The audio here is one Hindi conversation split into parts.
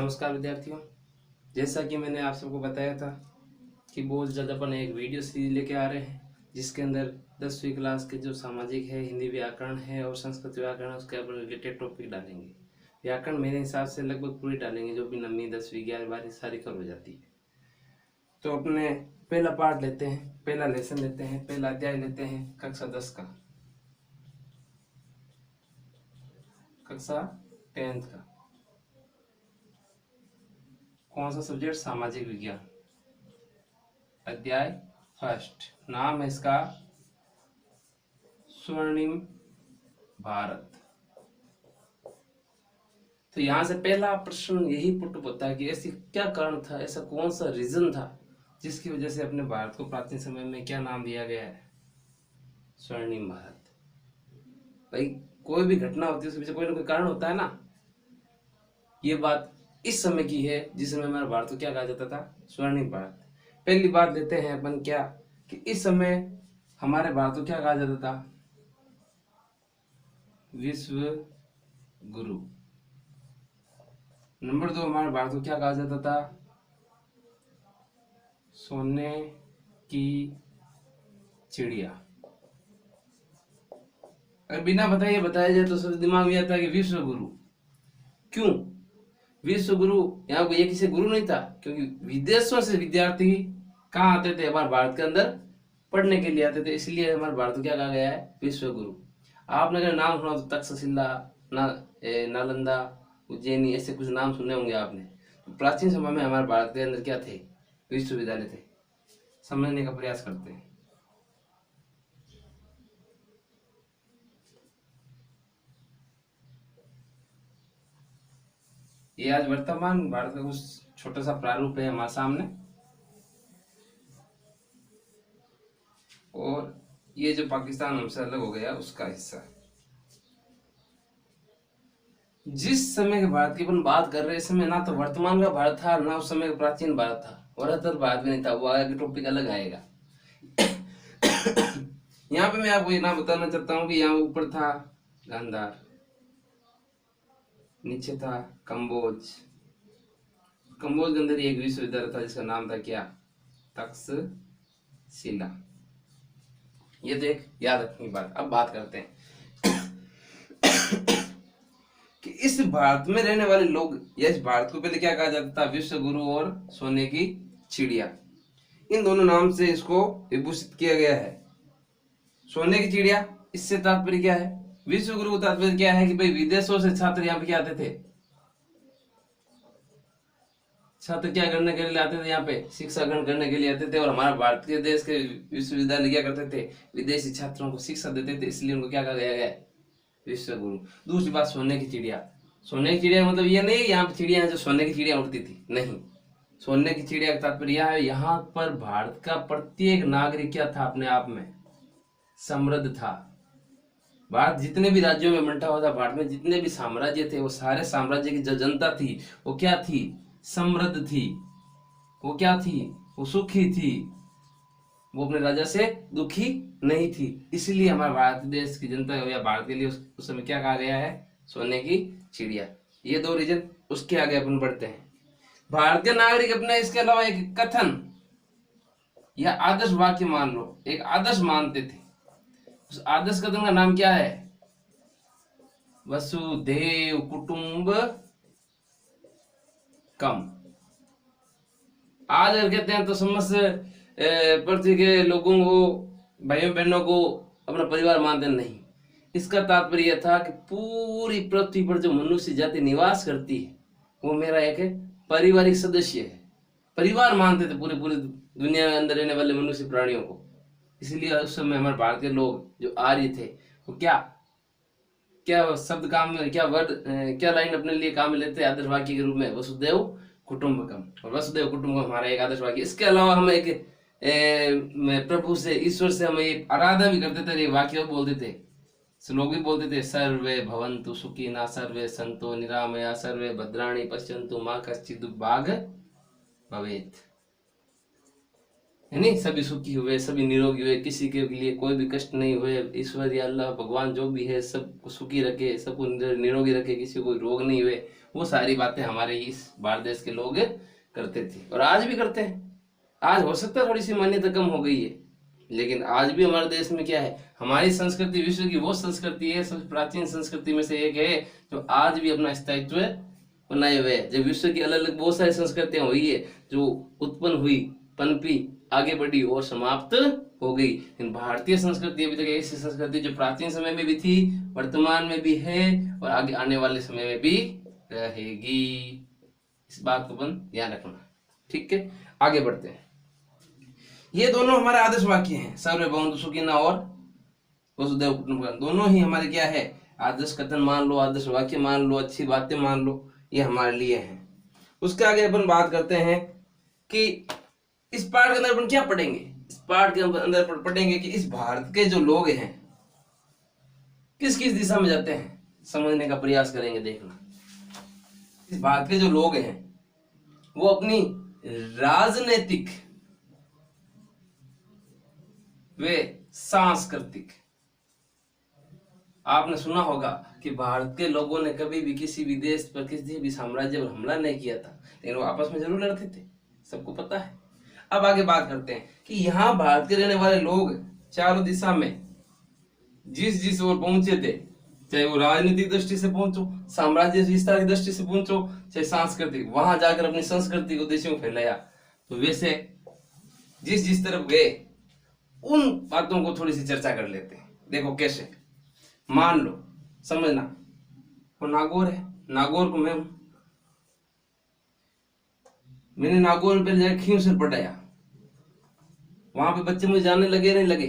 नमस्कार विद्यार्थियों। जैसा कि मैंने आप सबको बताया था कि बहुत ज़्यादा अपन एक वीडियो सीरीज लेके आ रहे हैं जिसके अंदर 10वीं क्लास के जो सामाजिक है, हिंदी व्याकरण है और संस्कृत व्याकरण, उसके अपन रिलेटेड टॉपिक डालेंगे। व्याकरण मेरे हिसाब से लगभग पूरी डालेंगे, जो भी 9वीं 10वीं 11वीं 12वीं सारी कवर हो जाती है। तो अपने पहला पार्ट लेते हैं, पहला लेसन लेते हैं, पहला अध्याय लेते हैं कक्षा 10 का, कक्षा 10th का। कौन सा सब्जेक्ट? सामाजिक विज्ञान। अध्याय फर्स्ट, नाम है इसका स्वर्णिम भारत। तो यहां से पहला प्रश्न यही पुट होता है कि ऐसी क्या कारण था, ऐसा कौन सा रीजन था जिसकी वजह से अपने भारत को प्राचीन समय में क्या नाम दिया गया है? स्वर्णिम भारत। भाई कोई भी घटना होती है उसके पीछे कोई ना कोई कारण होता है ना। ये बात इस समय की है जिस समय हमारा भारत को क्या कहा जाता था? स्वर्णिम भारत। पहली बात लेते हैं अपन क्या कि इस समय हमारे भारत को क्या कहा जाता था? विश्व गुरु। नंबर 2, हमारे भारत को क्या कहा जाता था? सोने की चिड़िया। अगर बिना बताए बताया जाए तो सब दिमाग में आता है कि विश्व गुरु। क्यों विश्व गुरु? यहाँ को ये किसी गुरु नहीं था, क्योंकि विदेशों से विद्यार्थी कहाँ आते थे? हमारे भारत के अंदर पढ़ने के लिए आते थे, इसलिए हमारे भारत को क्या कहा गया है? विश्व गुरु। आपने अगर नाम सुना तो तक्षशिला, नालंदा, उज्जैनी, ऐसे कुछ नाम सुने होंगे आपने। तो प्राचीन समय में हमारे भारत के अंदर क्या थे? विश्वविद्यालय थे। समझने का प्रयास करते हैं। ये आज वर्तमान भारत का कुछ छोटा सा प्रारूप है हमारे सामने, और ये जो पाकिस्तान हमसे अलग हो गया उसका हिस्सा है। जिस समय के भारत की अपन बात कर रहे हैं, इस समय ना तो वर्तमान का भारत था, ना उस समय का प्राचीन भारत था, वरतर भारत भी नहीं था। वो आगे टॉपिक अलग आएगा। यहाँ पे मैं आपको ये ना बताना चाहता हूँ कि यहाँ ऊपर था गांधार, नीचे था कंबोज। कंबोज के अंदर एक विश्वविद्यालय था जिसका नाम था क्या? तक्षशिला। ये तो एक याद रखने की बात। अब बात करते हैं कि इस भारत में रहने वाले लोग, या इस भारत को पहले क्या कहा जाता था? विश्व गुरु और सोने की चिड़िया। इन दोनों नाम से इसको विभूषित किया गया है। सोने की चिड़िया, इससे तात्पर्य क्या है? विश्व गुरु का तात्पर्य क्या है कि भाई विदेशों से छात्र यहाँ पे क्या आते थे? छात्र क्या करने के लिए आते थे? यहाँ पे शिक्षा ग्रहण करने के लिए आते थे। और हमारा भारतीय देश के विश्वविद्यालय क्या करते थे? विदेशी छात्रों को शिक्षा देते थे, इसलिए उनको क्या कहा गया है? विश्व गुरु। दूसरी बात, सोने की चिड़िया। सोने की चिड़िया मतलब ये नहीं यहाँ पे चिड़िया जो सोने की चिड़िया उड़ती थी, नहीं। सोने की चिड़िया का तात्पर्य है यहाँ पर भारत का प्रत्येक नागरिक क्या था? अपने आप में समृद्ध था। भारत जितने भी राज्यों में बंटा हुआ था, भारत में जितने भी साम्राज्य थे, वो सारे साम्राज्य की जो जनता थी वो क्या थी? समृद्ध थी। वो क्या थी? वो सुखी थी। वो अपने राजा से दुखी नहीं थी। इसलिए हमारे भारत देश की जनता या भारत के लिए उस समय क्या कहा गया है? सोने की चिड़िया। ये दो रीजन। उसके आगे अपन बढ़ते हैं। भारतीय नागरिक अपने इसके अलावा एक कथन या आदर्श वाक्य मान लो, एक आदर्श मानते थे। उस आदर्श कथन का नाम क्या है? वसुधैव कुटुंबकम। आज अगर कहते हैं तो समस्त पृथ्वी के लोगों को, भाइयों बहनों को अपना परिवार मानते नहीं। इसका तात्पर्य यह था कि पूरी पृथ्वी पर जो मनुष्य जाति निवास करती है वो मेरा एक पारिवारिक सदस्य है। परिवार मानते थे पूरी पूरी दुनिया में अंदर रहने वाले मनुष्य प्राणियों को। इसलिए उस समय हमारे भारतीय लोग जो आर्य थे वो क्या क्या शब्द काम में, क्या वर्ड, क्या लाइन अपने लिए काम में लेते हैं आदर्श वाक्य के रूप में? वसुधैव कुटुंबकम। और वसुधैव कुटुंबकम हमारा एक आदर्श वाक्य। इसके अलावा हम एक प्रभु से, ईश्वर से हम एक आराधना भी करते थे, एक वाक्य बोलते थे, श्लोक भी बोलते थे, सर्वे भवन्तु सुखिनः, सर्वे सन्तु निरामया, सर्वे भद्राणि पश्यन्तु मा कश्चित् दुर्भाग् भवेत्। है नहीं? सभी सुखी हुए, सभी निरोगी हुए, किसी के लिए कोई भी कष्ट नहीं हुए। ईश्वर या अल्लाह भगवान जो भी है सबको सुखी रखे, सबको निरोगी रखे, किसी को रोग नहीं हुए। वो सारी बातें हमारे इस भारत देश के लोग करते थे और आज भी करते हैं। आज हो सकता है थोड़ी सी मान्यता कम हो गई है, लेकिन आज भी हमारे देश में क्या है, हमारी संस्कृति विश्व की वो संस्कृति है, सबसे प्राचीन संस्कृति में से एक है जो आज भी अपना स्थायित्व बनाए हुए है। जब विश्व की अलग अलग बहुत सारी संस्कृतियां हुई है जो उत्पन्न हुई, पनपी, आगे बढ़ी और समाप्त हो गई, लेकिन भारतीय संस्कृति अभी तक ऐसी संस्कृति जो प्राचीन समय में भी थी, वर्तमान में भी है और आगे आने वाले समय में भी रहेगी। इस बात को अपन ध्यान रखना। ठीक है, आगे बढ़ते हैं। ये दोनों हमारे आदर्श वाक्य हैं, सर्वे भवन्तु सुखिनः और वसुधैव कुटुंबकम्। दोनों ही हमारे क्या है, आदर्श कथन मान लो, आदर्श वाक्य मान लो, अच्छी बातें मान लो, ये हमारे लिए हैं। उसके आगे अपन बात करते हैं कि इस पाठ के अंदर अपन क्या पढ़ेंगे। इस पाठ के अंदर पढ़ेंगे कि इस भारत के जो लोग हैं किस किस दिशा में जाते हैं, समझने का प्रयास करेंगे। देखना, इस भारत के जो लोग हैं वो अपनी राजनीतिक वे सांस्कृतिक, आपने सुना होगा कि भारत के लोगों ने कभी भी किसी भी देश पर, किसी भी साम्राज्य पर हमला नहीं किया था, लेकिन वो आपस में जरूर लड़ते थे, सबको पता है। अब आगे बात करते हैं कि यहाँ भारत के रहने वाले लोग चारों दिशा में जिस जिस ओर पहुंचे थे, चाहे वो राजनीतिक दृष्टि से पहुंचो, साम्राज्य विस्तार की दृष्टि से पहुंचो, चाहे सांस्कृतिक, वहां जाकर अपनी संस्कृति को देशों में फैलाया। तो वैसे जिस जिस तरफ गए उन बातों को थोड़ी सी चर्चा कर लेते हैं। देखो कैसे, मान लो, समझना, वो नागौर है, नागौर को मैं हूं, मैंने नागौर में पहले जाकर खींव से पढ़ाया, वहां पे बच्चे मुझे जानने लगे नहीं लगे,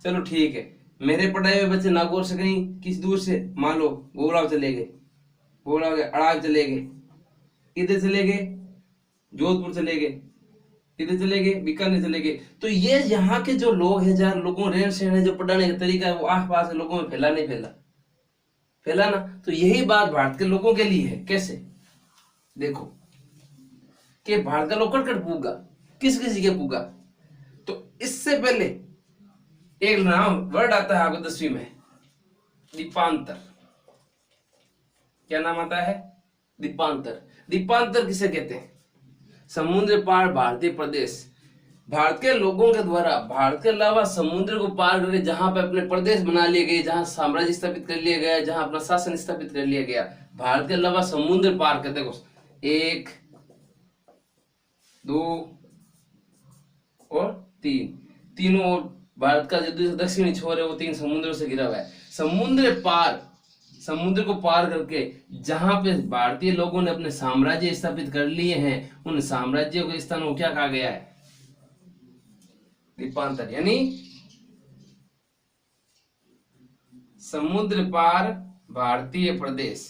चलो ठीक है, मेरे पढ़ाए हुए बच्चे नागौर से कहीं किस दूर से, मान लो गोलाव चले गए, गोलाव गए, अड़ाग चले गए, इधर चले गए, जोधपुर चले गए, इधर चले गए, बीकानेर चले गए। तो ये यहाँ के जो लोग हैं, जहाँ लोगों रहन सहन है, जो पढ़ाने का तरीका है, वो आस पास के लोगों में फैला नहीं फैला, फैला ना। तो यही बात भारत के लोगों के लिए है। कैसे, देखो कि भारत का लोग कट कट पूगा, किस किस जगह पूगा। तो इससे पहले एक नाम वर्ड आता है आपको 10वीं में, दीपांतर। क्या नाम आता है, दीपांतर। दीपांतर किसे कहते हैं, समुद्र पार भारतीय प्रदेश, भारत के लोगों के द्वारा भारत के अलावा समुद्र को पार करके जहां पे अपने प्रदेश बना लिए गए, जहां साम्राज्य स्थापित कर लिया गया, जहां अपना शासन स्थापित कर लिया गया, भारत के अलावा समुद्र पार करते देखो 1 2 और 3, तीनों ओर भारत का जो दक्षिणी छोर है वो 3 समुद्रों से घिरा हुआ है। समुद्र पार, समुद्र को पार करके जहां पे भारतीय लोगों ने अपने साम्राज्य स्थापित कर लिए हैं, उन साम्राज्यों के स्थानों को क्या कहा गया है, दीपांतर। यानी समुद्र पार भारतीय प्रदेश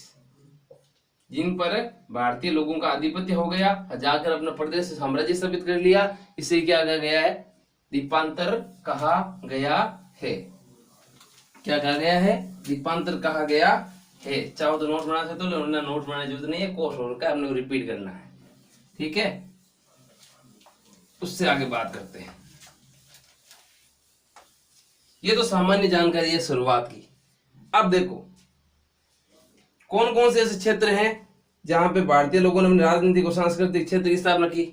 जिन पर भारतीय लोगों का आधिपत्य हो गया, जाकर अपना प्रदेश साम्राज्य स्थापित कर लिया, इसे क्या कहा गया है, दीपांतर कहा गया है। क्या कहा गया है, दीपांतर कहा गया है। चाहो तो नोट बना सकते हो, नोट बनाने की जरूरत नहीं है, कोर्स हो रखा है, हमने रिपीट करना है। ठीक है, उससे आगे बात करते हैं। ये तो सामान्य जानकारी है शुरुआत की। अब देखो कौन कौन से ऐसे क्षेत्र हैं जहां पे भारतीय लोगों ने अपनी राजनीतिक और सांस्कृतिक क्षेत्र की स्थापना की।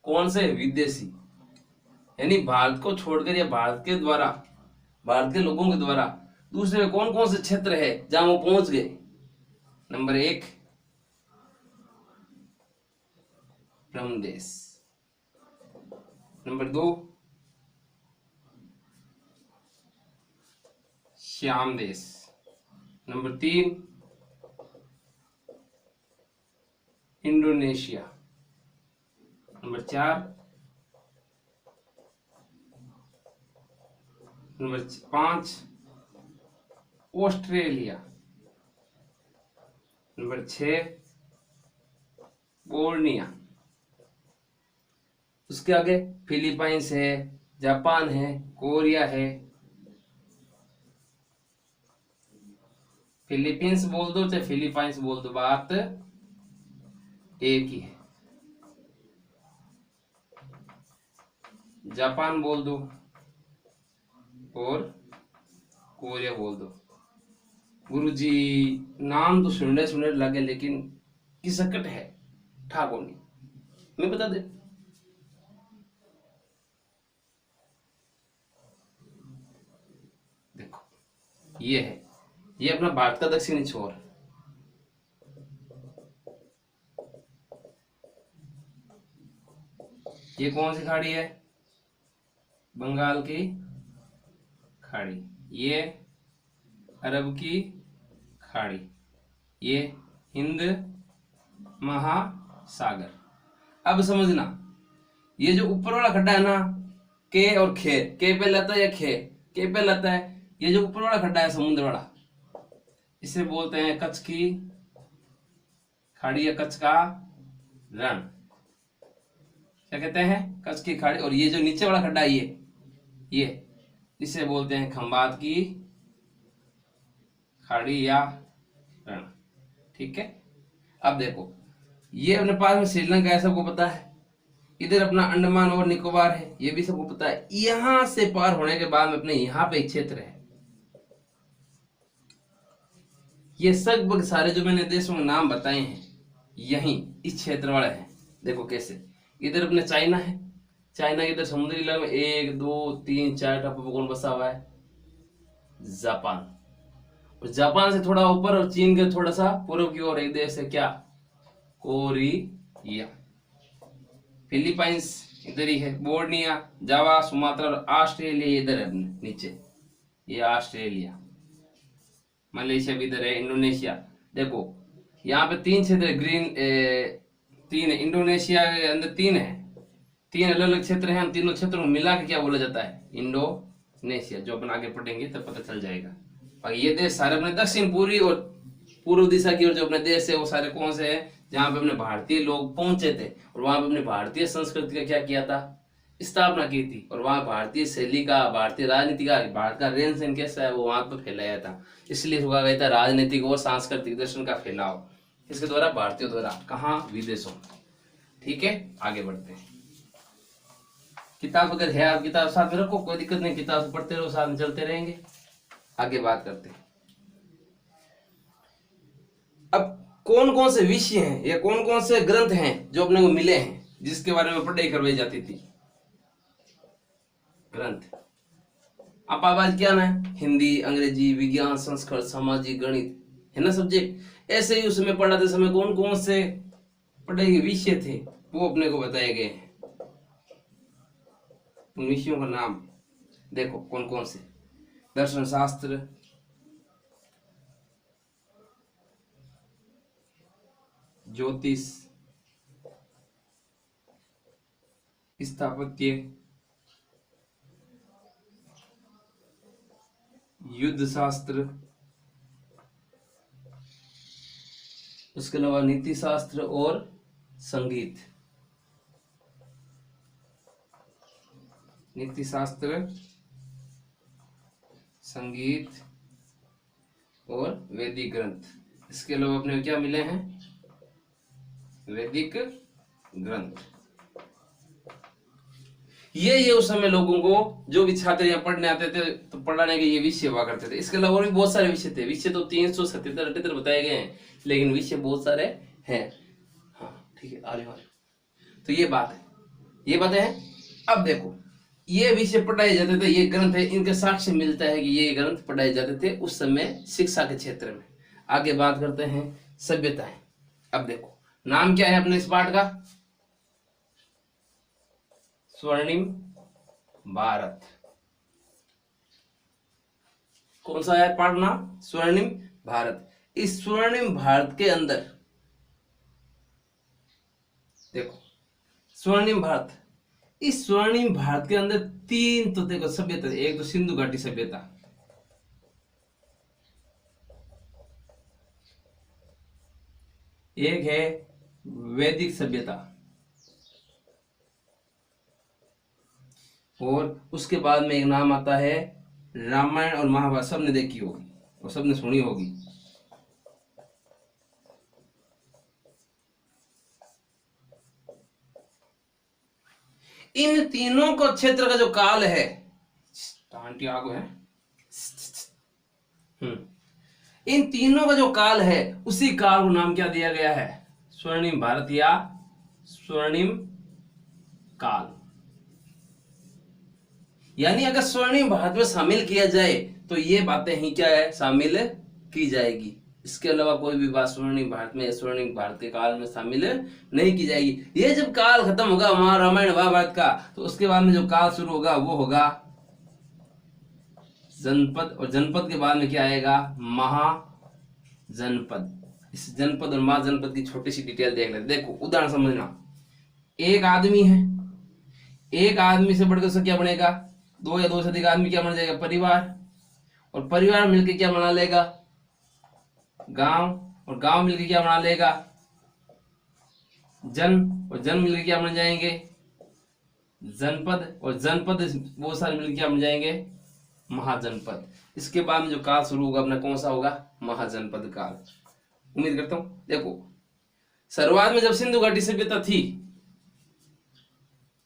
कौन से, विदेशी, यानी भारत को छोड़कर या भारत के द्वारा, भारत के लोगों के द्वारा दूसरे कौन कौन से क्षेत्र है जहां वो पहुंच गए। नंबर 1 ब्रह्मदेश, नंबर 2 श्याम देश, number 3 Indonesia, number 4 number 5 Australia, number 6 Borneo, उसके आगे फिलीपाइंस है, जापान है, कोरिया है। फिलीपींस बोल दो चाहे फिलीपाइंस बोल दो, बात एक ही है। जापान बोल दो और कोरिया बोल दो। गुरुजी नाम तो सुनने सुनने लगे, लेकिन किसकट है, ठाकुर नहीं, मैं बता दे। देखो ये है, ये अपना भारत का दक्षिणी छोर। ये कौन सी खाड़ी है, बंगाल की खाड़ी। ये अरब की खाड़ी। ये हिंद महासागर। अब समझना, ये जो ऊपर वाला खड्डा है ना, के और खे, के पे लाता है या खे, के पे लाता है, ये जो ऊपर वाला खड्डा है समुद्र वाला, इसे बोलते हैं कच्छ की खाड़ी या कच्छ का रण। क्या कहते हैं, कच्छ की खाड़ी। और ये जो नीचे वाला खड्डा है, ये इसे बोलते हैं खंबात की खाड़ी या रण। ठीक है। अब देखो, ये अपने पास में श्रीलंका है, सबको पता है। इधर अपना अंडमान और निकोबार है, ये भी सबको पता है। यहां से पार होने के बाद में अपने यहाँ पे एक क्षेत्र है। ये सब सारे जो मैंने देशों के नाम बताए हैं, यही इस क्षेत्र वाले हैं। देखो कैसे, इधर अपने चाइना है, चाइना के इधर समुद्री इलाके में 1 2 3 4 टापू कौन बसा हुआ है, जापान। और जापान से थोड़ा ऊपर और चीन के थोड़ा सा पूर्व की ओर एक देश है, क्या, कोरिया। फिलीपाइंस इधर ही है, बोर्निया, जावा, सुमात्रा और ऑस्ट्रेलिया इधर है नीचे, ये ऑस्ट्रेलिया। मलेशिया भी इधर है, इंडोनेशिया। देखो यहाँ पे 3 क्षेत्र है, ग्रीन 3 है, इंडोनेशिया के अंदर 3 है, 3 अलग अलग क्षेत्र हैं। तीनों क्षेत्रों को मिला के क्या बोला जाता है, इंडोनेशिया। जो अपन आगे पढ़ेंगे तब पता चल जाएगा। और ये देश सारे अपने दक्षिण पूर्वी और पूर्व दिशा की ओर जो अपने देश है, वो सारे कौन से हैं, जहाँ पे अपने भारतीय लोग पहुंचे थे और वहां पे अपने भारतीय संस्कृति का क्या किया था, स्थापना की थी। और वहाँ भारतीय शैली का, भारतीय राजनीति का, भारत का रहन सहन कैसा है, वो वहां पर फैलाया था। इसलिए कहा गया था राजनीतिक और सांस्कृतिक दर्शन का फैलाव इसके द्वारा, भारतीयों द्वारा। कहाँ, विदेशों। ठीक है, आगे बढ़ते हैं। किताब अगर है, आप किताब साथ में रखो, कोई दिक्कत नहीं, किताब से पढ़ते रहो, साथ में चलते रहेंगे। आगे बात करते हैं। अब कौन कौन से विषय हैं या कौन कौन से ग्रंथ हैं जो अपने को मिले हैं, जिसके बारे में पढ़ाई करवाई जाती थी, ग्रंथ। आप आवाज क्या ना है, हिंदी, अंग्रेजी, विज्ञान, संस्कृत, सामाजिक, गणित, है ना सब्जेक्ट। ऐसे ही उसमें पढ़ाते समय कौन कौन से पढ़ाई के विषय थे, वो अपने को बताए गए हैं। उन विषयों का नाम देखो कौन कौन से, दर्शन शास्त्र, ज्योतिष, स्थापत्य, युद्ध शास्त्र, उसके अलावा नीति शास्त्र और संगीत। नीति शास्त्र, संगीत और वैदिक ग्रंथ। इसके अलावा अपने क्या मिले हैं, वैदिक ग्रंथ। ये उस समय लोगों को, जो भी छात्र यहाँ पढ़ने आते थे तो पढ़ाने के ये विषय हुआ करते थे। इसके अलावा और भी बहुत सारे विषय थे। विषय तो 377 बताए गए हैं, लेकिन विषय बहुत सारे हैं। हाँ ठीक है, आगे तो ये बात है, ये बातें हैं। अब देखो, ये विषय पढ़ाए जाते थे, ये ग्रंथ है, इनके साक्ष्य मिलता है कि ये ग्रंथ पढ़ाए जाते थे उस समय शिक्षा के क्षेत्र में। आगे बात करते हैं सभ्यताएं। अब देखो, नाम क्या है अपने इस पाठ का, स्वर्णिम भारत। कौन सा है पाठ नाम, स्वर्णिम भारत। इस स्वर्णिम भारत के अंदर देखो, स्वर्णिम भारत, इस स्वर्णिम भारत के अंदर 3 तो देखो सभ्यता। एक तो सिंधु घाटी सभ्यता, एक है वैदिक सभ्यता, और उसके बाद में एक नाम आता है रामायण और महाभारत। सबने देखी होगी और सबने सुनी होगी। इन तीनों को क्षेत्र का जो काल है, आंटी आगो है। इन तीनों का जो काल है उसी काल को नाम क्या दिया गया है? स्वर्णिम भारत या स्वर्णिम काल। यानी अगर स्वर्णिम भारत में शामिल किया जाए तो ये बातें ही क्या है, शामिल की जाएगी। इसके अलावा कोई भी बात स्वर्णिम भारत में, स्वर्णिम भारत के काल में शामिल नहीं की जाएगी। ये जब काल खत्म होगा हमारा रामायण महाभारत का, तो उसके बाद में जो काल शुरू होगा वो होगा जनपद, और जनपद के बाद में क्या आएगा? महाजनपद। इस जनपद और महाजनपद की छोटी सी डिटेल देख लेते। देखो उदाहरण समझना, एक आदमी है, एक आदमी से बढ़कर उसका क्या बनेगा? दो या दो से अधिक आदमी क्या बन जाएगा? परिवार। और परिवार मिलकर क्या बना लेगा? गांव। और गांव मिलकर क्या बना लेगा? जन। और जन मिलकर क्या बन जाएंगे? जनपद। और जनपद वो सारे मिलकर क्या बन जाएंगे? महाजनपद। इसके बाद में जो काल शुरू होगा अपना कौन सा होगा? महाजनपद काल। उम्मीद करता हूं। देखो शुरुआत में जब सिंधु घाटी सभ्यता थी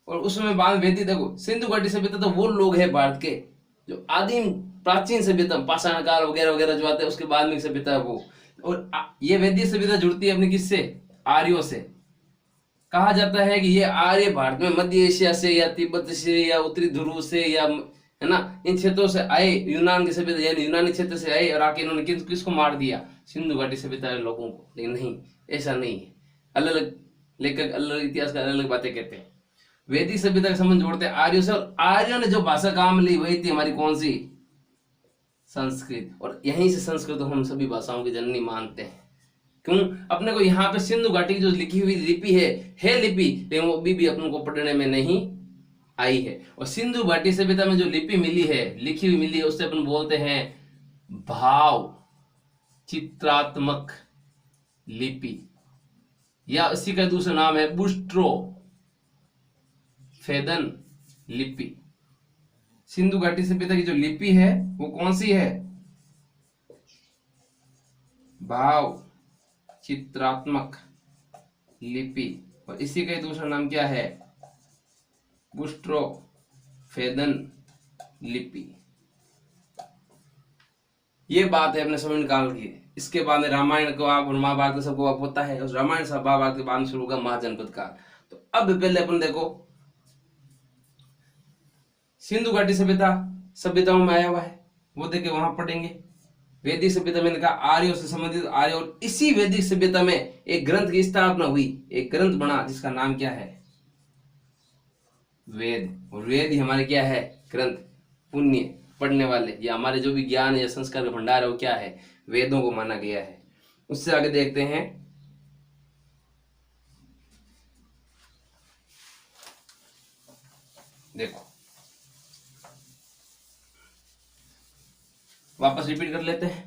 और उसमें बाद में वेदी, देखो सिंधु घाटी सभ्यता तो वो लोग हैं भारत के जो आदिम प्राचीन सभ्यता, पाषाण काल वगैरह वगैरह जो आते हैं उसके बाद में सभ्यता है वो। और ये वैदिक सभ्यता जुड़ती है अपनी किससे? आर्यों से। कहा जाता है कि ये आर्य भारत में मध्य एशिया से या तिब्बत से या उत्तरी ध्रुव से या है ना इन क्षेत्रों से आए, यूनान की सभ्यता यानी यूनानी क्षेत्र से आए और आके इन्होंने किसको मार दिया? सिंधु घाटी सभ्यता के लोगों को। लेकिन नहीं, ऐसा नहीं है। अलग अलग लेखक अलग अलग इतिहास का अलग अलग बातें कहते हैं। वैदिक सभ्यता का संबंध जोड़ते हैं आर्यों से, और आर्यों ने जो भाषा काम ली वही थी हमारी कौन सी? संस्कृत। और यहीं से संस्कृत हम सभी भाषाओं की जननी मानते हैं। क्यों? अपने को यहाँ पे सिंधु घाटी की जो लिखी हुई लिपि है लिपि, लेकिन वो भी अपने को पढ़ने में नहीं आई है। और सिंधु घाटी सभ्यता में जो लिपि मिली है, लिखी हुई मिली है, उससे अपन बोलते हैं भाव चित्रात्मक लिपि, या इसी का दूसरा नाम है बुस्ट्रो फेदन लिपि। सिंधु घाटी सभ्यता की जो लिपि है वो कौन सी है? भाव चित्रात्मक लिपि। और इसी का दूसरा नाम क्या है? बुस्ट्रो फेदन लिपि। ये बात है अपने समय काल की। इसके बाद में रामायण को आप और महाभारत सबको आप होता है, उस रामायण से महाभारत के बाद में शुरू होगा महाजनपद काल। तो अब पहले अपन देखो सिंधु घाटी सभ्यताओं में आया हुआ है, वो देखे वहां पढ़ेंगे। वैदिक सभ्यता में कहा आर्यों से संबंधित आर्य, और इसी वैदिक सभ्यता में एक ग्रंथ की स्थापना हुई, एक ग्रंथ बना जिसका नाम क्या है? वेद। और वेद ही हमारे क्या है? ग्रंथ। पुण्य पढ़ने वाले या हमारे जो भी ज्ञान या संस्कार का भंडार है वो क्या है? वेदों को माना गया है। उससे आगे देखते हैं देखो वापस रिपीट कर लेते हैं।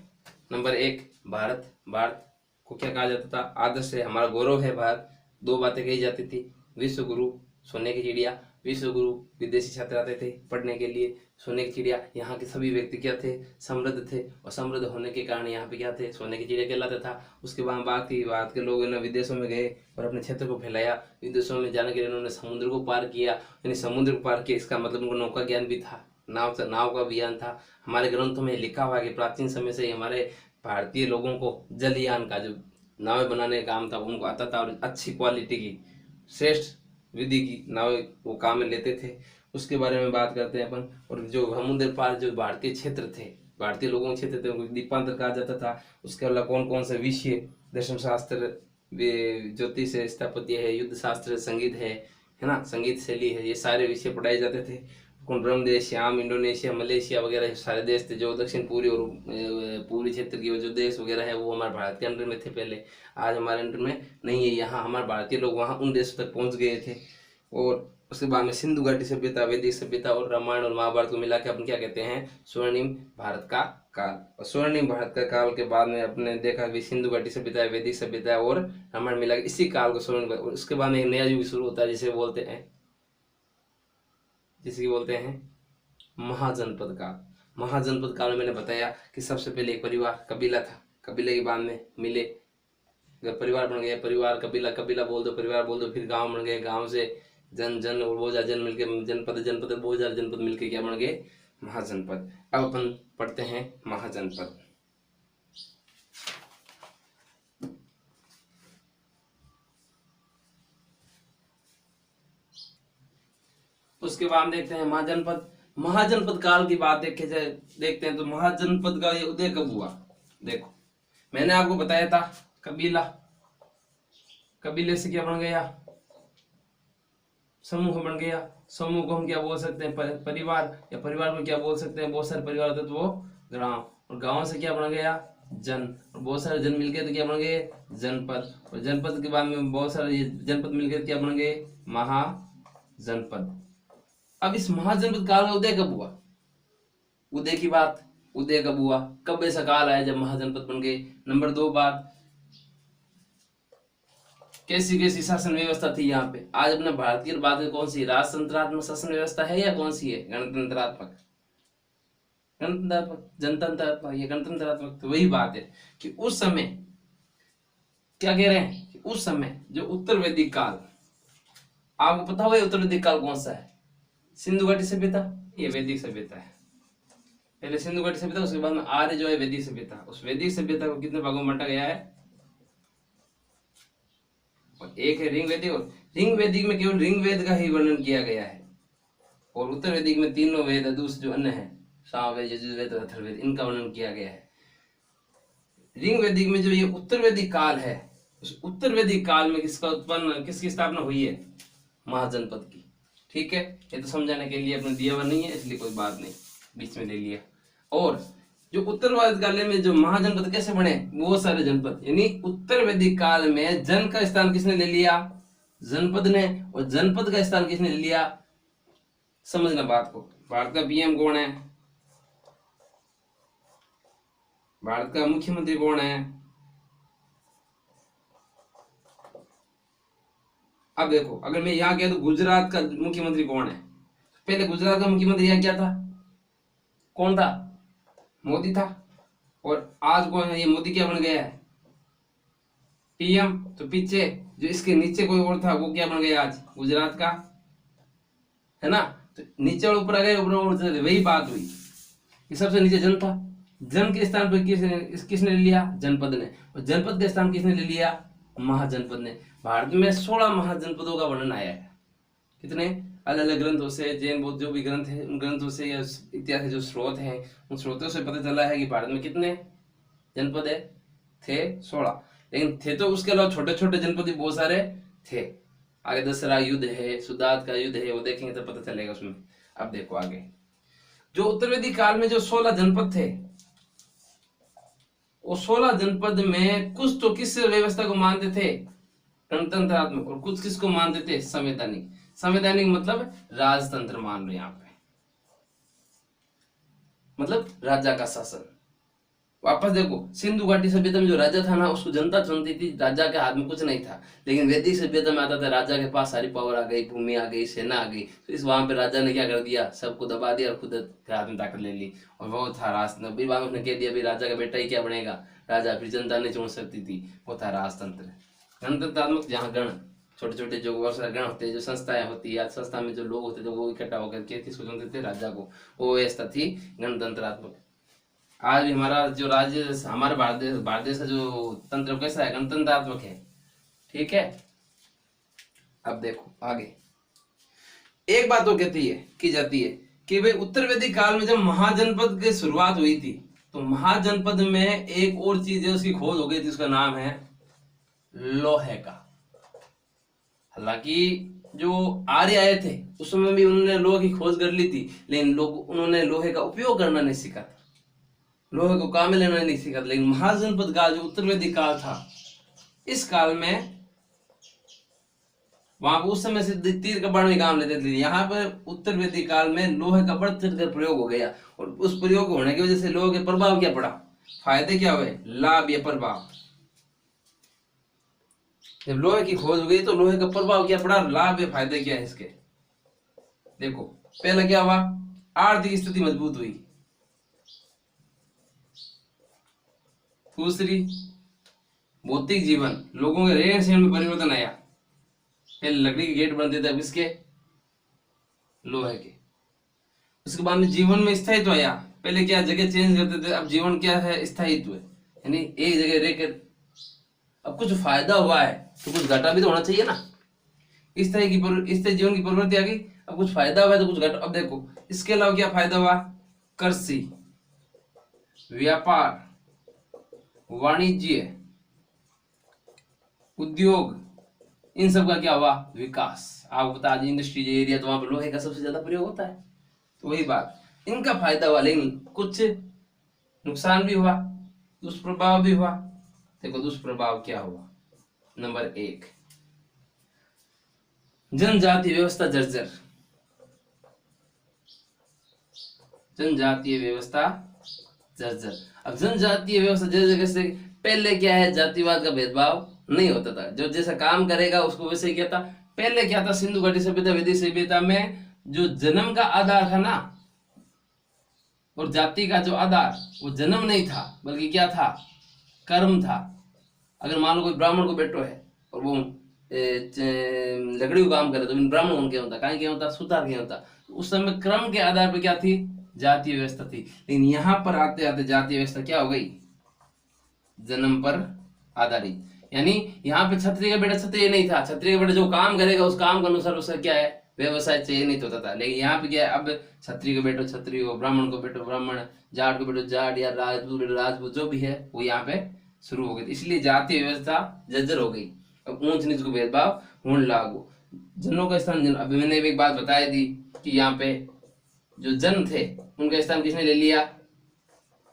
नंबर 1 भारत। भारत को क्या कहा जाता था? आदर्श है, हमारा गौरव है भारत। दो बातें कही जाती थी, विश्व गुरु सोने की चिड़िया। विश्व गुरु विदेशी छात्र आते थे पढ़ने के लिए, सोने की चिड़िया। यहाँ के सभी व्यक्ति क्या थे? समृद्ध थे, और समृद्ध होने के कारण यहाँ पे क्या थे? सोने की चिड़िया कहलाता था। उसके बाद बात के लोग ना विदेशों में गए और अपने क्षेत्र को फैलाया। विदेशों में जाने के लिए उन्होंने समुद्र को पार किया, यानी समुद्र को पार किया इसका मतलब उनको नौका ज्ञान भी था, नाव का ज्ञान था। हमारे ग्रंथों में लिखा हुआ है कि प्राचीन समय से ही हमारे भारतीय लोगों को जलयान का जो नावें बनाने का काम था उनको आता था, और अच्छी क्वालिटी की श्रेष्ठ विधि की नावें वो काम में लेते थे। उसके बारे में बात करते हैं अपन। और जो समुद्र पार जो भारतीय क्षेत्र थे, भारतीय लोगों के क्षेत्र थे, उनको दीपांतर कहा जाता था। उसके अलावा कौन कौन से विषय? दर्शन शास्त्र, ज्योतिष है, स्थापत्य है, युद्ध शास्त्र, संगीत है ना, संगीत शैली है, ये सारे विषय पढ़ाए जाते थे। कौन? ब्रह्म देश, श्याम, इंडोनेशिया, मलेशिया वगैरह सारे देश थे जो दक्षिण पूर्वी और पूर्वी क्षेत्र की जो देश वगैरह है वो हमारे भारत के अंडर में थे पहले। आज हमारे अंडर में नहीं है। यहाँ हमारे भारतीय लोग वहाँ उन देशों तक पहुँच गए थे। और उसके बाद में सिंधु घाटी सभ्यता, वैदिक सभ्यता और रामायण और महाभारत को मिला के अपन क्या कहते हैं? स्वर्णिम भारत का काल। और स्वर्णिम भारत का काल के बाद में अपने देखा कि सिंधु घाटी सभ्यता, वैदिक सभ्यता और रामायण मिला के इसी काल को स्वर्णिम। और उसके बाद में एक नया युग शुरू होता है जिसे बोलते हैं महाजनपद काल। महाजनपद काल में मैंने बताया कि सबसे पहले एक परिवार कबीला था, कबीले के बाद में मिले, अगर परिवार बन गया, परिवार कबीला बोल दो, परिवार बोल दो, फिर गांव बन गए, गांव से जन और बोझा जन मिलके जनपद, बोझा जनपद मिलके क्या बन गए? महाजनपद। अब अपन पढ़ते हैं महाजनपद। उसके बाद हम देखते हैं महाजनपद। महाजनपद काल की बात देखते हैं तो महाजनपद का ये उदय कब हुआ। देखो मैंने आपको बताया था कबीला, कबीले से क्या बन गया, समूह बन गया। समूह को हम क्या बोल सकते हैं, परिवार, या परिवार को क्या बोल सकते हैं, बहुत सारे परिवार होते तो वो गांव, और गांव से क्या बन गया, जन, और बहुत सारे जन मिलके तो क्या बन गए, जनपद, और जनपद के बाद में बहुत सारे जनपद मिलकर क्या बन गए, महाजनपद। अब इस महाजनपद काल का उदय कब हुआ, उदय की बात, उदय कब हुआ, कब ऐसा काल आया जब महाजनपद बन गए। नंबर 2 बात, कैसी कैसी शासन व्यवस्था थी यहाँ पे। आज अपने भारतीय बात है कौन सी, राजतंत्रात्मक शासन व्यवस्था है या कौन सी है, गणतंत्रात्मक, गणतंत्रात्मक, जनतंत्रात्मक, ये गणतंत्रात्मक। तो वही बात है कि उस समय क्या कह रहे हैं कि उस समय जो उत्तर वैदिक काल, आपको पता होगा उत्तर वैदिक काल कौन सा है, सिंधु घाटी सभ्यता, ये वैदिक सभ्यता है। पहले सिंधु घाटी सभ्यता, उसके बाद में आर्य जो है वैदिक सभ्यता। उस वैदिक सभ्यता को कितने भागों में बांटा गया है, और एक है ऋग वैदिक, और ऋग वैदिक में केवल ऋग वेद का ही वर्णन किया गया है, और उत्तर वैदिक में तीनों वेद, दूसरे जो अन्य है, सामवेद, यजुर्वेद और अथर्ववेद, इनका वर्णन किया गया है। ऋग वैदिक में जो ये उत्तर वैदिक काल है, उस उत्तर वैदिक काल में किसकी स्थापना हुई है, महाजनपद की। ठीक है, ये तो समझाने के लिए अपने दिया हुआ नहीं है, इसलिए कोई बात नहीं, बीच में ले लिया। और जो उत्तर वैदिक काल में जो महाजनपद कैसे बने, बहुत सारे जनपद, यानी उत्तर वैदिक काल में जन का स्थान किसने ले लिया, जनपद ने, और जनपद का स्थान किसने ले लिया, समझना बात को। भारत का पीएम कौन है, भारत का मुख्यमंत्री कौन है। अब देखो, अगर मैं यहाँ गया तो गुजरात का मुख्यमंत्री कौन है, पहले गुजरात का मुख्यमंत्री यहाँ क्या था, कौन था, मोदी था, और आज कौन है, ये मोदी क्या बन गया है, पीएम। तो पीछे जो इसके नीचे कोई और था वो क्या बन गया आज, गुजरात का, है ना। तो नीचे और ऊपर आ गए, ऊपर वही बात हुई कि सबसे नीचे जन था, जन के स्थान पर किसने ले लिया, जनपद ने, और जनपद के स्थान किसने ले लिया, महाजनपद ने। भारत में 16 महाजनपदों का वर्णन आया है, कितने, अलग अलग ग्रंथों से, जैन बौद्ध जो भी ग्रंथ है उन ग्रंथों से, या इतिहास के जो स्रोत हैं उन स्रोतों से पता चला है कि भारत में कितने जनपद है, थे 16। लेकिन थे तो उसके अलावा छोटे छोटे जनपद भी बहुत सारे थे। आगे दसरा युद्ध है, सुदात का युद्ध है, वो देखेंगे तो पता चलेगा उसमें। अब देखो आगे, जो उत्तर वैदिक काल में जो 16 जनपद थे, वो 16 जनपद में कुछ तो किस व्यवस्था को मानते थे, गणतंत्रात्मक, और कुछ किसको मानते थे, संवैधानिक। संवैधानिक मतलब राजतंत्र मान रहे यहाँ पे, मतलब राजा का शासन। वापस देखो, सिंधु घाटी सभ्यता में जो राजा था ना, उसको जनता चुनती थी, राजा के हाथ में कुछ नहीं था। लेकिन वैदिक सभ्यता में आता था, राजा के पास सारी पावर आ गई, भूमि आ गई, सेना आ गई, तो इस वहां पे राजा ने क्या कर दिया, सबको दबा दिया और खुद के हाथ में ताकत ले ली, और वो था राजतंत्र। बाद में उसने कह दिया भाई राजा का बेटा ही क्या बनेगा राजा, फिर जनता नहीं चुन सकती थी, वो था राजतंत्र। गणतंत्रात्मक, जहाँ गण, छोटे छोटे जो गण होते हैं, जो संस्थाएं होती है, संस्था में जो लोग होते थे वो इकट्ठा होकर के किसको चुनते थे, राजा को, वो व्यवस्था थी गणतंत्रात्मक। आज भी हमारा जो राज्य, हमारे भारत देश का जो तंत्र कैसा है, गणतंत्रात्मक है। ठीक है, अब देखो आगे, एक बात तो कहती है की जाती है कि भाई उत्तर वैदिक काल में जब महाजनपद की शुरुआत हुई थी, तो महाजनपद में एक और चीज है, उसकी खोज हो गई थी, उसका नाम है लोहे का। हालांकि जो आर्य आए थे उस समय भी उन्होंने लोहे की खोज कर ली थी, लेकिन उन्होंने लोहे का उपयोग करना नहीं सीखा था, लोहे को काम में लेना नहीं सीखा था। लेकिन महाजनपद काल जो उत्तर वैदिक काल था, इस काल में वहां उस समय से तीर कपाड़ में काम लेते थे। यहाँ पर उत्तर वैदिक काल में लोहे का बढ़ चढ़ कर प्रयोग हो गया, और उस प्रयोग होने की वजह से लोहे के प्रभाव क्या पड़ा, फायदे क्या हुए, लाभ या प्रभाव। जब लोहे की खोज हो गई तो लोहे का प्रभाव क्या पड़ा, लाभ या फायदे क्या है इसके। देखो पहला क्या हुआ, आर्थिक स्थिति मजबूत हुई, दूसरी भौतिक जीवन, लोगों के रहन सहन में परिवर्तन आया। पहले लकड़ी के गेट बनते थे, अब इसके लोहे के। उसके बाद में जीवन में स्थायित्व आया। पहले क्या जगह चेंज करते थे, अब जीवन क्या है, स्थायित्व, यानी एक जगह रहकर अब कुछ फायदा हुआ है तो कुछ घाटा भी तो होना चाहिए ना। इस तरह जीवन की प्रवृत्ति आ गई। अब कुछ फायदा हुआ है तो कुछ घाटा। अब देखो इसके अलावा क्या फायदा हुआ, कृषि, व्यापार, वाणिज्य, उद्योग, इन सब का क्या हुआ, विकास। आपको पता आज इंडस्ट्रियल एरिया तो वहां पर लोहे का सबसे ज्यादा प्रयोग होता है, तो वही बात, इनका फायदा हुआ, लेकिन कुछ नुकसान भी हुआ, दुष्प्रभाव भी हुआ। देखो दुष्प्रभाव क्या हुआ, नंबर 1, जनजातीय व्यवस्था जर्जर। जनजातीय व्यवस्था जर्जर। अब जनजातीय व्यवस्था जर्जर कैसे, पहले क्या है, जातिवाद का भेदभाव नहीं होता था, जो जैसा काम करेगा उसको वैसे ही क्या था। पहले क्या था, सिंधु घाटी सभ्यता, वैदिक सभ्यता में जो जन्म का आधार था ना, और जाति का जो आधार, वो जन्म नहीं था बल्कि क्या था, कर्म था। अगर मान लो कोई ब्राह्मण को बेटो है और वो लकड़ी को काम करे तो ब्राह्मण होने क्या होता, कहीं क्या होता, सुतार क्या होता। उस समय क्रम के आधार पर क्या थी, जातीय व्यवस्था थी। लेकिन यहाँ पर आते आते जातीय व्यवस्था क्या हो गई, जन्म पर आधारित। यानी यहाँ पे क्षत्रिय का बेटा क्षत्रिय नहीं था, क्षत्रिय का बेटा जो काम करेगा उस काम के अनुसार उसका क्या है, व्यवसाय चयनित होता था। लेकिन यहाँ पे क्या है, अब क्षत्रिय का बेटो क्षत्रिय हो, ब्राह्मण को बेटो ब्राह्मण, जाट को बेटो जाट, या राजपूत बेटो राजपूत, जो भी है वो यहाँ पे शुरू हो गई। इसलिए जातीय व्यवस्था जर्जर हो गई। अब ऊंच नीच को भेदभाव होने लागू। जनों का स्थान, अभी मैंने एक बात बताई थी कि यहाँ पे जो जन थे उनका स्थान किसने ले लिया,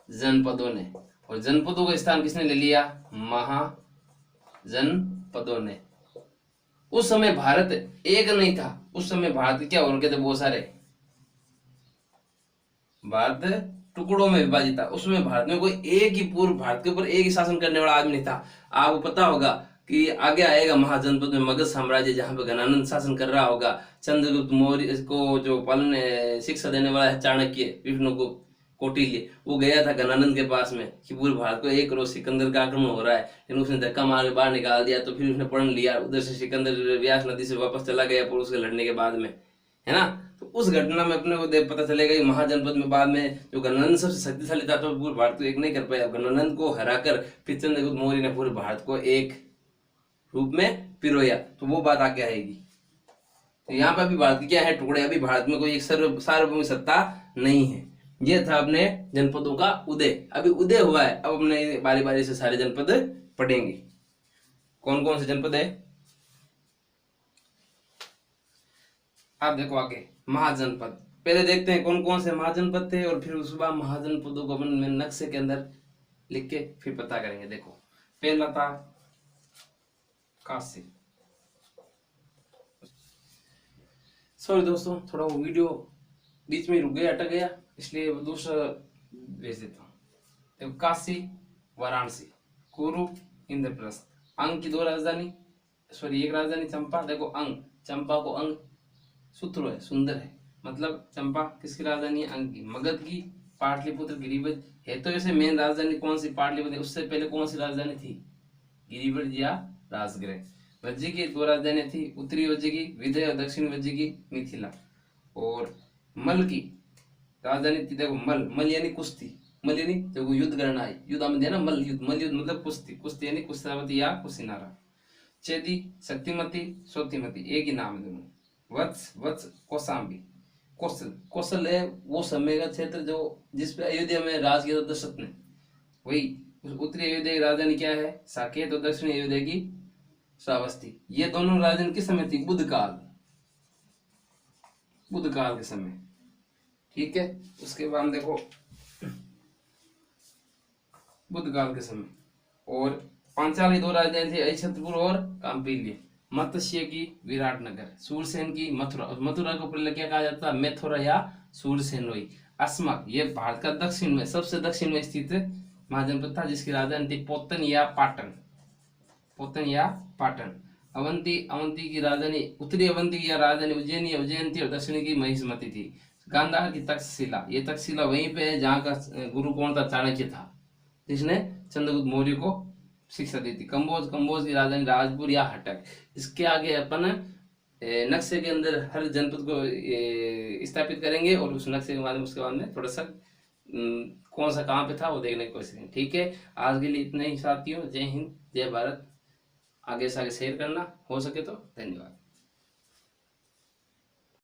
जनपदों ने। और जनपदों का स्थान किसने ले लिया, महाजनपदों ने। उस समय भारत एक नहीं था, उस समय भारत क्या उनके थे, बहुत सारे, भारत टुकड़ों में विभाजित था। उसमें भारत में कोई एक ही पूर्व भारत के ऊपर एक ही शासन करने वाला आदमी नहीं था। आपको पता होगा कि आगे आएगा महाजनपद में मगध साम्राज्य, जहां पे घनानंद शासन कर रहा होगा। चंद्रगुप्त मौर्य को जो पालन शिक्षा देने वाला है, चाणक्य, विष्णुगुप्त, कौटिल्य, वो गया था घनानंद के पास में कि पूरे भारत को एक करो, सिकंदर का आक्रमण हो रहा है। लेकिन उसने धक्का मार के बाहर निकाल दिया। तो फिर उसने पढ़ लिया, उधर से सिकंदर व्यास नदी से वापस चला गया पुरुष के लड़ने के बाद में, है ना। तो उस घटना में अपने को पता चलेगा कि महाजनपद में बाद में जो गणानंद सबसे शक्तिशाली था, तो पूरे भारत को एक नहीं कर पाया। गणानंद को हराकर फिर चंद्रगुप्त मौर्य ने पूरे भारत को एक रूप में पिरोया। तो वो बात आगे आएगी। तो यहाँ पे अभी भारत की क्या है, टुकड़े। अभी भारत में कोई एक सार्वभौमिक सत्ता नहीं है। ये था अपने जनपदों का उदय। अभी उदय हुआ है, अब अपने बारी बारी से सारे जनपद पढ़ेंगे। कौन कौन से जनपद है, आप देखो आगे। महाजनपद पहले देखते हैं कौन कौन से महाजनपद थे, और फिर उसके बाद महाजनपदों को अपन नक्शे के अंदर लिख के फिर पता करेंगे। देखो पहला था काशी। सॉरी दोस्तों, थोड़ा वो वीडियो बीच में रुक गया, अटक गया, इसलिए दूसरा भेज देता हूँ। देखो काशी, वाराणसी, कुरु, इंद्रप्रस्थ। अंग की 2 राजधानी, सॉरी 1 राजधानी चंपा। देखो अंग, चंपा को अंग सूत्र है, सुंदर है, मतलब चंपा किसकी राजधानी है, अंग की। मगध की पाटलिपुत्र, गिरिवज है। तो ऐसे मेन राजधानी कौन सी, पाटलिपुत्र। उससे पहले कौन सी राजधानी थी, गिरिवज या राजगृह। वज्जी की 2 राजधानियां थी, उत्तरी वज्जी की विदय और दक्षिण वज्जी की मिथिला। और मल की राजधानी थी, देखो मल, मल यानी कुश्ती, मल यानी देखो युद्ध करना है, युद्ध में ना, मल युद्ध, मल युद्ध मतलब कुश्ती, कुश्ती यानी कुश्तावती या कुशीनारा। चेदी, शक्तिमती, सोतिमती, एक ही नाम है दोनों। वत्स, वत्स कौशाम्बी, कौशल, कौशल है वो समय का क्षेत्र जो जिस पे अयोध्या में राज किया था दशरथ ने, वही। उत्तरी अयोध्या की राजधानी क्या है, साकेत, और दक्षिणी अयोध्या की श्रावस्ती। ये दोनों राजधानी किस समय थी, बुद्ध काल, बुद्ध काल के समय, ठीक है। उसके बाद देखो बुद्ध काल के समय। और पांचाल की 2 राजधानी थी, अहिछत्रपुर और काम्पिल्य। मत्स्य की विराटनगर, सूरसेन की मथुरा। मथुरा को पहले क्या कहा जाता है, मेथुरा या सूरसेनोई। अस्मक, ये भारत का दक्षिण में, सबसे दक्षिण में स्थित महाजनपद था, जिसकी राजधानी थी पोतन या पाटन, पोतन या पाटन। अवंती, अवंती की राजधानी, उत्तरी अवंती की राजधानी उज्जैनी, उज्जैन थी, और दक्षिणी की महिष्मती थी। गांधार की तक्षशिला, ये तक्षशिला वहीं पे है जहाँ का गुरु कौन था, चाणक्य था, जिसने चंद्रगुप्त मौर्य को शिक्षा दी थी। कंबोज, कंबोज की राजधानी राजपुर या हटक। इसके आगे अपन नक्शे के अंदर हर जनपद को स्थापित करेंगे और उस नक्शे के बाद में उसके बाद में थोड़ा सा कौन सा कहाँ पे था वो देखने की कोशिश करेंगे। ठीक है, आज के लिए इतना ही साथियों। जय हिंद, जय भारत। आगे से आगे शेयर करना हो सके तो। धन्यवाद।